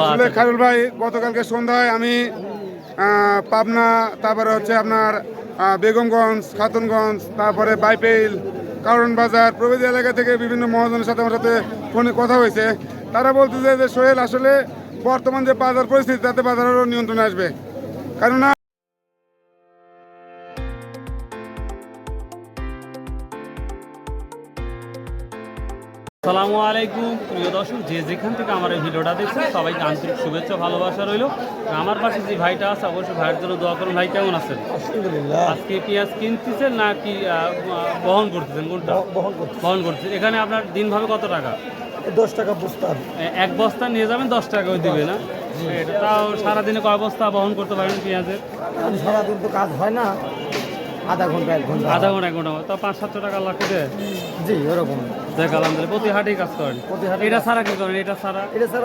আসলে খায়রুল ভাই, গতকালকে সন্ধ্যায় আমি পাবনা, তারপরে হচ্ছে আপনার বেগমগঞ্জ, খাতুনগঞ্জ, তারপরে বাইপেইল, কারণ বাজার প্রভৃতি এলাকা থেকে বিভিন্ন মহাজনের সাথে আমার সাথে ফোনে কথা হয়েছে। তারা বলতেছে যে সোহেল, আসলে বর্তমান যে বাজার পরিস্থিতি তাতে বাজারেরও নিয়ন্ত্রণে আসবে, কেননা আসসালামু আলাইকুম প্রিয় দর্শক, যে যেখান থেকে আমার এই ভিডিওটা দেখছেন সবাইকে আন্তরিক শুভেচ্ছা ভালোবাসা রইল। আমার পাশে যে ভাইটা আছে অবশ্যই ভাইয়ের জন্য দোয়া করুন। ভাই কেমন আছেন? আলহামদুলিল্লাহ। আজকে পেঁয়াজ কিনতেছেন নাকি বহন করতেছেন? কোনটা বহন করতেছেন? এখানে আপনার দিনভাবে কত টাকা? 10 টাকা বস্তা। এক বস্তা নিয়ে যাবেন 10 টাকা ওই দিবে না? এটা তাও সারাদিনে কয় বস্তা বহন করতে পারেন পেঁয়াজের? সারাদিন তো কাজ হয় না, আধা ঘন্টা 1 ঘন্টা। আধা ঘন্টা 1 ঘন্টা তাও 500-700 টাকা লাগবে। জি ওরকম। দেখ আলহামদুলিল্লাহ, প্রতি হাটেই কাজ করেন? প্রতি হাটে। এটা ছাড়া কি করেন? এটা ছাড়া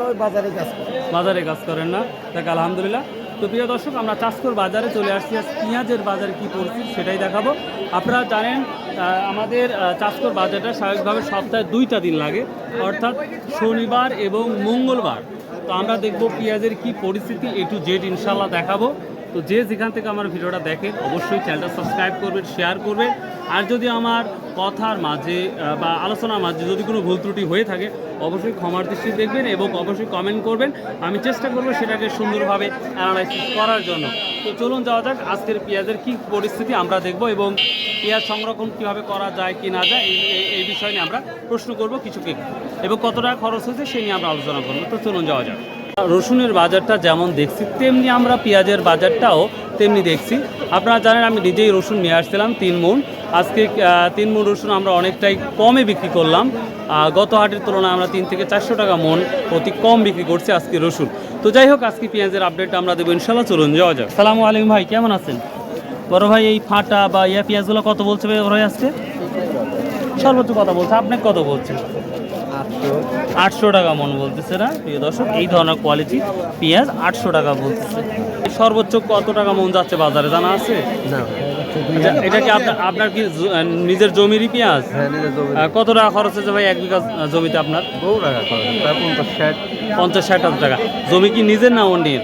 ওই বাজারে কাজ করে। বাজারে কাজ করেন না? দেখ আলহামদুলিল্লাহ। তো প্রিয় দর্শক, আমরা চাষকর বাজারে চলে আসছি। আজ পেঁয়াজের বাজারে কী পরিস্থিতি সেটাই দেখাবো। আপনারা জানেন আমাদের চাষকর বাজারটা স্বাভাবিকভাবে সপ্তাহে 2টা দিন লাগে, অর্থাৎ শনিবার এবং মঙ্গলবার। তো আমরা দেখব পেঁয়াজের কী পরিস্থিতি, A to Z ইনশাল্লাহ দেখাবো। তো যে যেখান থেকে আমার ভিডিওটা দেখেন অবশ্যই চ্যানেলটা সাবস্ক্রাইব করবেন, শেয়ার করবেন। আর যদি আমার কথার মাঝে বা আলোচনার মাঝে যদি কোনো ভুল ত্রুটি হয়ে থাকে অবশ্যই ক্ষমার দৃষ্টি দেখবেন এবং অবশ্যই কমেন্ট করবেন। আমি চেষ্টা করব সেটাকে সুন্দরভাবে অ্যানালাইসিস করার জন্য। তো চলুন যাওয়া যাক, আজকের পেঁয়াজের কী পরিস্থিতি আমরা দেখব এবং পেঁয়াজ সংরক্ষণ কীভাবে করা যায় কি না যায় এই বিষয় নিয়ে আমরা প্রশ্ন করব কিছুকে, এবং কত টাকা খরচ হয়েছে সেই নিয়ে আমরা আলোচনা করব। তো চলুন যাওয়া যাক। রসুনের বাজারটা যেমন দেখছি তেমনি আমরা পেঁয়াজের বাজারটাও তেমনি দেখছি। আপনারা জানেন আমি নিজেই রসুন নিয়ে আসছিলাম 3 মণ। আজকে 3 মণ রসুন আমরা অনেকটাই কমে বিক্রি করলাম। গত হাটের তুলনায় আমরা 300 থেকে 400 টাকা মণ অতি কম বিক্রি করছি আজকে রসুন। তো যাই হোক, আজকে পেঁয়াজের আপডেটটা আমরা দেবো ইনশাল্লাহ। চলুন যাওয়া যাক। সালামু আলাইকুম ভাই, কেমন আছেন? বড় ভাই, এই ফাটা বা পেঁয়াজগুলো কত বলছে বড় ভাই আজকে? সর্বোচ্চ কথা বলছে, আপনাকে কত বলছে? 800 টাকা মন বলতেছে না প্রিয় দর্শক? এই ধরনের কোয়ালিটি পেঁয়াজ 800 টাকা বলতেছে। সর্বোচ্চ কত টাকা মন যাচ্ছে বাজারে জানা আছে? এটা কি আপনার কি নিজের জমিরই পেঁয়াজ? কত টাকা খরচ হয়েছে ভাই 1 বিঘা জমিতে আপনার? 50-60 টাকা। জমি কি নিজের না অন্যের?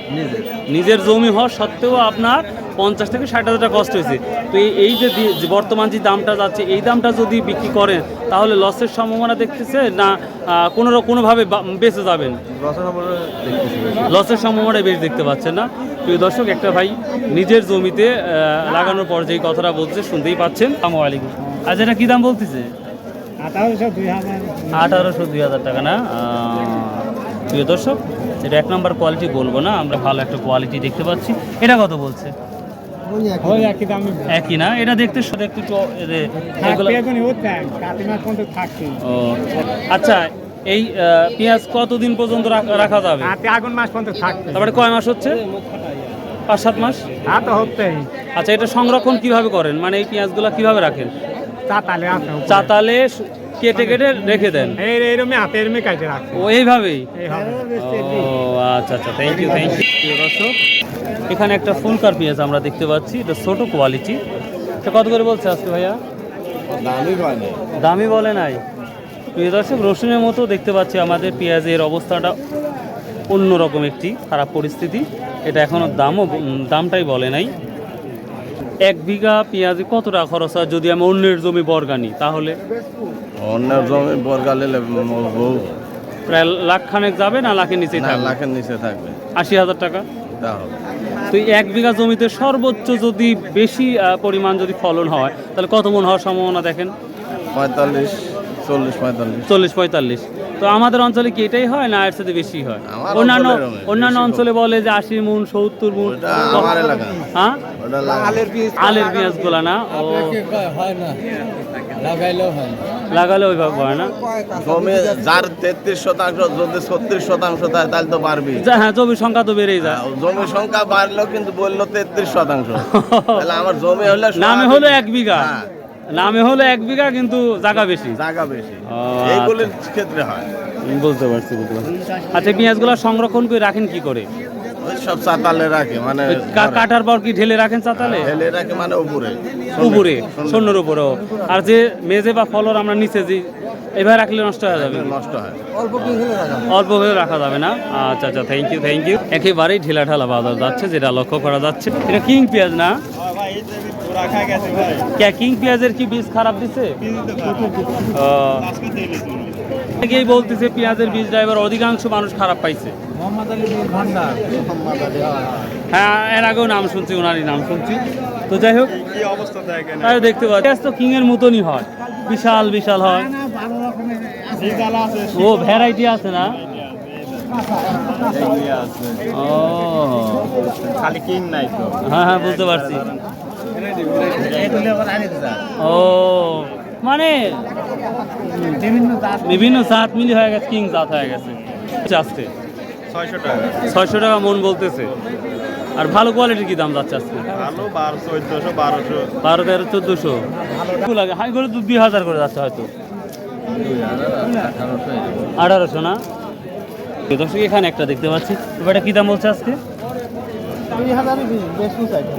নিজের জমি হওয়া সত্ত্বেও আপনার 50 থেকে 60 হাজার টাকা কষ্ট হয়েছে। তো এই যে বর্তমান যে দামটা যাচ্ছে, এই দামটা যদি বিক্রি করেন তাহলে লসের সম্ভাবনা দেখতেছে না কোনোভাবে বেঁচে যাবেন? লসের সম্ভাবনা বেশি দেখতে পাচ্ছেন না প্রিয় দর্শক? একটা ভাই নিজের জমিতে লাগানোর পর যেই কথাটা বলছে শুনতেই পাচ্ছেন। আসসালামু আলাইকুম। আজ এটা কী দাম বলতেছে? 1800-2000 টাকা না প্রিয় দর্শক? এটা 1 নম্বর কোয়ালিটি বলবো না, আমরা ভালো একটা কোয়ালিটি দেখতে পাচ্ছি। এটা কত বলছে? একই না? এটা দেখতে একটু আচ্ছা, এই পেঁয়াজ কতদিন পর্যন্ত রাখা যাবে? আগুন মাস পর্যন্ত থাকবে। তারপরে কয় মাস হচ্ছে? 5-7 মাস। আচ্ছা, এটা সংরক্ষণ কিভাবে করেন? মানে এই পেঁয়াজগুলো কিভাবে রাখেন? চাতালে কেটে কেটে রেখে দেন? ও এইভাবেই? ও আচ্ছা আচ্ছা, থ্যাংক ইউ দর্শক। এখানে একটা ফুলকার পেঁয়াজ আমরা দেখতে পাচ্ছি, এটা ছোট কোয়ালিটি। এটা কত করে বলছে আজকে ভাইয়া? দামি বলে নাই প্রিয় দর্শক। রসুনের মতো দেখতে পাচ্ছি আমাদের পেঁয়াজের অবস্থাটা অন্যরকম একটি খারাপ পরিস্থিতি। এটা এখনও দামটাই বলে নাই। 1 বিঘা পেঁয়াজে কত টাকা খরচ হয় যদি আমি অন্যের জমি বর্গানি? তাহলে অন্যের জমি বর্গালে প্রায় লাখখানেক যাবে না লাখের নিচে? লাখের নিচে থাকবে। 80,000 টাকা। তো 1 বিঘা জমিতে সর্বোচ্চ যদি বেশি পরিমাণ যদি ফলন হয় তাহলে কত মন হওয়ার সম্ভাবনা দেখেন? 40-45। তো আমাদের অঞ্চলে কি এটাই হয় না এর সাথে বেশি হয়? অন্যান্য অঞ্চলে বলে যে 80 মন 70 মন। হ্যাঁ, আলের পেঁয়াজ গুলা না? ও লাগালে ওইভাবে হয় না। জমি যার 33% যদি 36% থাকে তাহলে তো পারবি। হ্যাঁ, জমির সংখ্যা তো বেড়েই যায়। জমির সংখ্যা বাড়লো কিন্তু বললো 33%। তাহলে আমার জমি হলে নামে হলো 1 বিঘা, নামে হলো 1 বিঘা কিন্তু জায়গা বেশি। এইগুলোর ক্ষেত্রে হয়। বুঝতে পারছি। আচ্ছা, পেঁয়াজগুলো সংরক্ষণ করে রাখেন কি করে? ওই সব চাতালে রাখে মানে কাটার পর কি ঢেলে রাখেন চাতালে? ঢেলে রাখে মানে উপরে উপরে শূন্যের উপরেও। আর যে মেজে বা ফলর আমরা নিচে যে এবার রাখলে নষ্ট হয়ে যাবে, নষ্ট হয়। অল্প হয়ে রাখা যাবে না। আচ্ছা আচ্ছা, থ্যাংক ইউ থ্যাংক ইউ। একেবারেই ঢিলা ঢালা বাজার যাচ্ছে, যেটা লক্ষ্য করা যাচ্ছে। এটা কিং পেঁয়াজ না? কিং পেঁয়াজের কি বীজ খারাপ দিছে? অনেকেই বলতেছে পেঁয়াজের বীজটা এবার অধিকাংশ মানুষ খারাপ পাইছে। হ্যাঁ, এর আগেও নাম শুনছি, ওনারই নাম শুনছি। তো যাই হোক, দেখতে পাচ্ছি পেঁয়াজ তো কিং এর মতনই হয়, বিশাল বিশাল হয়। ও ভ্যারাইটি আছে না? ও খালি কিং নাই তো। হ্যাঁ হ্যাঁ, বুঝতে পারছি। ও মানে বিভিন্ন জাত মিলি হয়ে গেছে, কিং জাত হয়ে গেছে। আজকে 600 টাকা মন বলতেছে। আর ভালো কোয়ালিটির কি দাম যাচ্ছে আজকে? ভালো 1200 1400 12 13 1400 লাগে। হাই করে 2000 করে যাচ্ছে হয়তো, 1800 না? দর্শক এখানে একটা দেখতে পাচ্ছি, এটা কি দাম বলছে আজকে?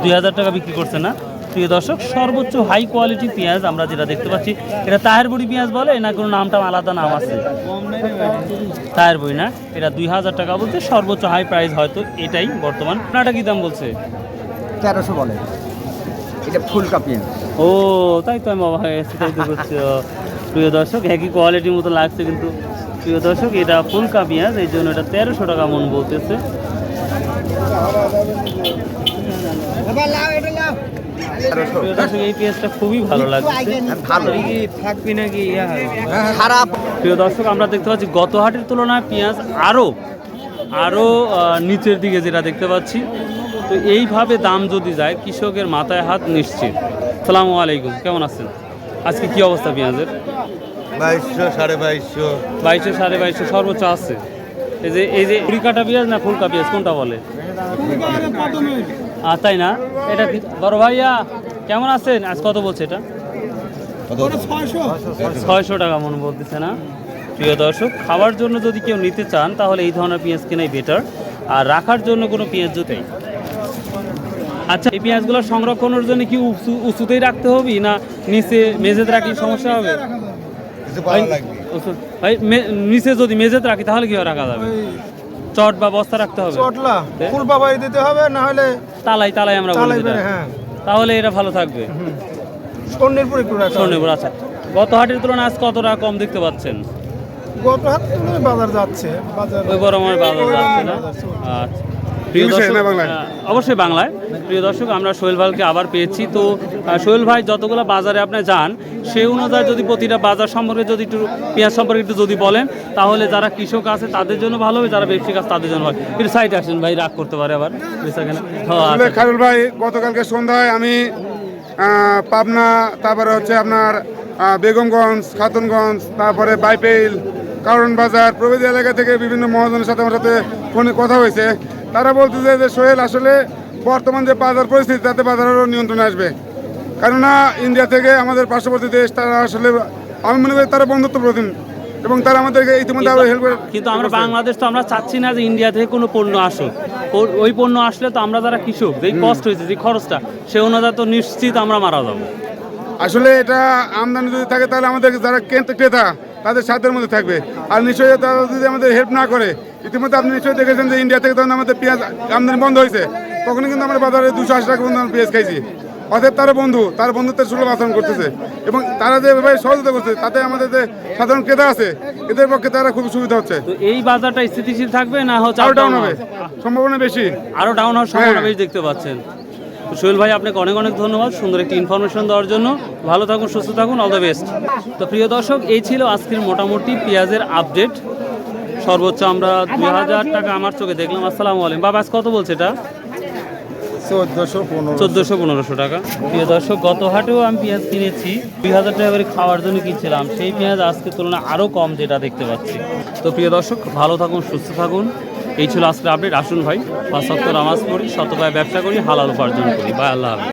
2000 টাকা বিক্রি করছে না? প্রিয় দর্শক, সর্বোচ্চ হাই কোয়ালিটি পেঁয়াজ আমরা যেটা দেখতে পাচ্ছি, এটা তাহের বড়ি পেঁয়াজ বলে না কোনো নামটা আলাদা নাম আছে? তাহের বড়ি না? এটা 2000 টাকা বলতে সর্বোচ্চ হাই প্রাইস হয়তো এটাই বর্তমান। আপনারটা কি দাম বলছে? 1300 বলে। এটা ফুলকা পেঁয়াজ। ও তাই তো, আমি অবাক হয়ে গেছি। তাই তো করছি। প্রিয় দর্শক, একই কোয়ালিটির মতো লাগছে কিন্তু প্রিয় দর্শক এটা ফুলকা পেঁয়াজ, এই জন্য এটা 1300 টাকা মন বলতেছে। প্রিয় দর্শক, এই পেঁয়াজটা খুবই ভালো লাগছে। থাকবি নাকি খারাপ? প্রিয় দর্শক, আমরা দেখতে পাচ্ছি গত হাটের তুলনায় পেঁয়াজ আরো নিচের দিকে যেটা দেখতে পাচ্ছি। তো এইভাবে দাম যদি যায়, কৃষকের মাথায় হাত নিশ্চিত। আসসালামু আলাইকুম, কেমন আছেন? আজকে কি অবস্থা পেঁয়াজের? 2200 2250 2200 2250 সর্বোচ্চ আছে। এই যে কুড়ি কাটা পেঁয়াজ না ফুলকা পেঁয়াজ কোনটা বলে? তাই না? এটা বড় ভাইয়া কেমন আছেন? আজ কত বলছে এটা? 600 টাকা মন বলতেছে না? প্রিয় দর্শক, খাওয়ার জন্য যদি কেউ নিতে চান তাহলে এই ধরনের পেঁয়াজ কেনাই বেটার, আর রাখার জন্য কোনো পেঁয়াজ জুতেই। আচ্ছা, এই পেঁয়াজগুলো সংরক্ষণের জন্য কি উঁচুতেই রাখতে হবে না নিচে মেঝেতে রাখলে সমস্যা হবে? ভাই নিচে যদি মেঝেতে রাখি তাহলে কি রাখা যাবে? চট বা বস্তা রাখতে হবে? চটলা ফুল বাবাই দিতে হবে, না হলে তালাই আমরা বলি যেটা। হ্যাঁ, তাহলে এটা ভালো থাকবে। স্বর্ণেরপুর একটু রাখা। স্বর্ণেরপুর। আচ্ছা, গত হাটের তুলনায় আজ কত টাকা কম দেখতে পাচ্ছেন? গত হাট বাজার যাচ্ছে, বাজার ওই বড় আমার বাজার যাচ্ছে না? আচ্ছা, প্রিয় দর্শক, অবশ্যই বাংলায়। প্রিয় দর্শক, আমরা সোহেল ভাইকে আবার পেয়েছি। তো সোহেল ভাই যতগুলো বাজারে আপনি যান, সেই অনুযায়ী যদি প্রতিটা বাজার সম্পর্কে যদি একটু পেঁয়াজ সম্পর্কে একটু যদি বলেন, তাহলে যারা কৃষক আছে তাদের জন্য ভালো হবে, যারা ব্যবসায়িক আছে তাদের জন্য ভালো। একটু সাইড আসেন ভাই, রাগ করতে পারে আবার। খায়রুল ভাই, গতকালকে সন্ধ্যায় আমি পাবনা, তারপরে হচ্ছে আপনার বেগমগঞ্জ, খাতুনগঞ্জ, তারপরে বাইপেইল, কারণ বাজার প্রভৃতি এলাকা থেকে বিভিন্ন মহাজনের সাথে আমার সাথে ফোনে কথা হয়েছে। তারা বলতেছে যে সোহেল, আসলে বর্তমান যে বাজার পরিস্থিতি তাতে বাজারেরও নিয়ন্ত্রণে আসবে। কেননা ইন্ডিয়া থেকে আমাদের পার্শ্ববর্তী দেশ, তারা আসলে আমি মনে করি তারা বন্ধুত্বপ্রতিম এবং তারা আমাদেরকে ইতিমধ্যে আরও হেল্প করে। কিন্তু আমরা বাংলাদেশ তো আমরা চাচ্ছি না যে ইন্ডিয়া থেকে কোনো পণ্য আসুক। ওই পণ্য আসলে তো আমরা যারা কৃষক, যেই কষ্ট হয়েছে, যে খরচটা, সে অনুযায়ী তো নিশ্চিত আমরা মারা যাবো। আসলে এটা আমদানি যদি থাকে তাহলে আমাদের যারা ক্রেতা তাদের সাধ্যের মধ্যে থাকবে। আর নিশ্চয়ই তারা যদি আমাদের হেল্প না করে, ইতিমধ্যে আপনি নিশ্চয়ই দেখেছেন যে ইন্ডিয়া থেকে তখন আমাদের পেঁয়াজ আমদানি বন্ধ হয়েছে, তখনই কিন্তু আমরা বাজারে 280 টাকা পর্যন্ত পেঁয়াজ খাইছি। অতএব তারা তার বন্ধুত্বের সুলভ আচরণ করতেছে এবং তারা যেভাবে সহযোগিতা করছে, তাতে আমাদের যে সাধারণ ক্রেতা আছে এদের পক্ষে তারা খুব সুবিধা হচ্ছে। তো এই বাজারটা স্থিতিশীল থাকবে না হচ্ছে আরো ডাউন হবে? সম্ভাবনা বেশি, আরো ডাউন হওয়ার সম্ভাবনা বেশি দেখতে পাচ্ছেন। সোহেল ভাই, আপনাকে অনেক অনেক ধন্যবাদ সুন্দর একটি ইনফরমেশন দেওয়ার জন্য। ভালো থাকুন, সুস্থ থাকুন, অল দ্য বেস্ট। তো প্রিয় দর্শক, এই ছিল আজকের মোটামুটি পেঁয়াজের আপডেট। সর্বোচ্চ আমরা 2000 টাকা আমার চোখে দেখলাম। আসসালামু আলাইকুম। বাবা, আজ কত বলছে এটা? 1400-1500 টাকা। প্রিয় দর্শক, গত হাটেও আমি পেঁয়াজ কিনেছি 2000 টাকা করে খাওয়ার জন্য কিনছিলাম, সেই পেঁয়াজ আজকের তুলনায় আরও কম যেটা দেখতে পাচ্ছি। তো প্রিয় দর্শক, ভালো থাকুন, সুস্থ থাকুন। এই ছিল আজকের আপডেট। আসুন ভাই, 5 ওয়াক্ত নামাজ পড়ি, শতভাবে ব্যবসা করি, হালাল উপার্জন করি। ভাই, আল্লাহ হাফেজ।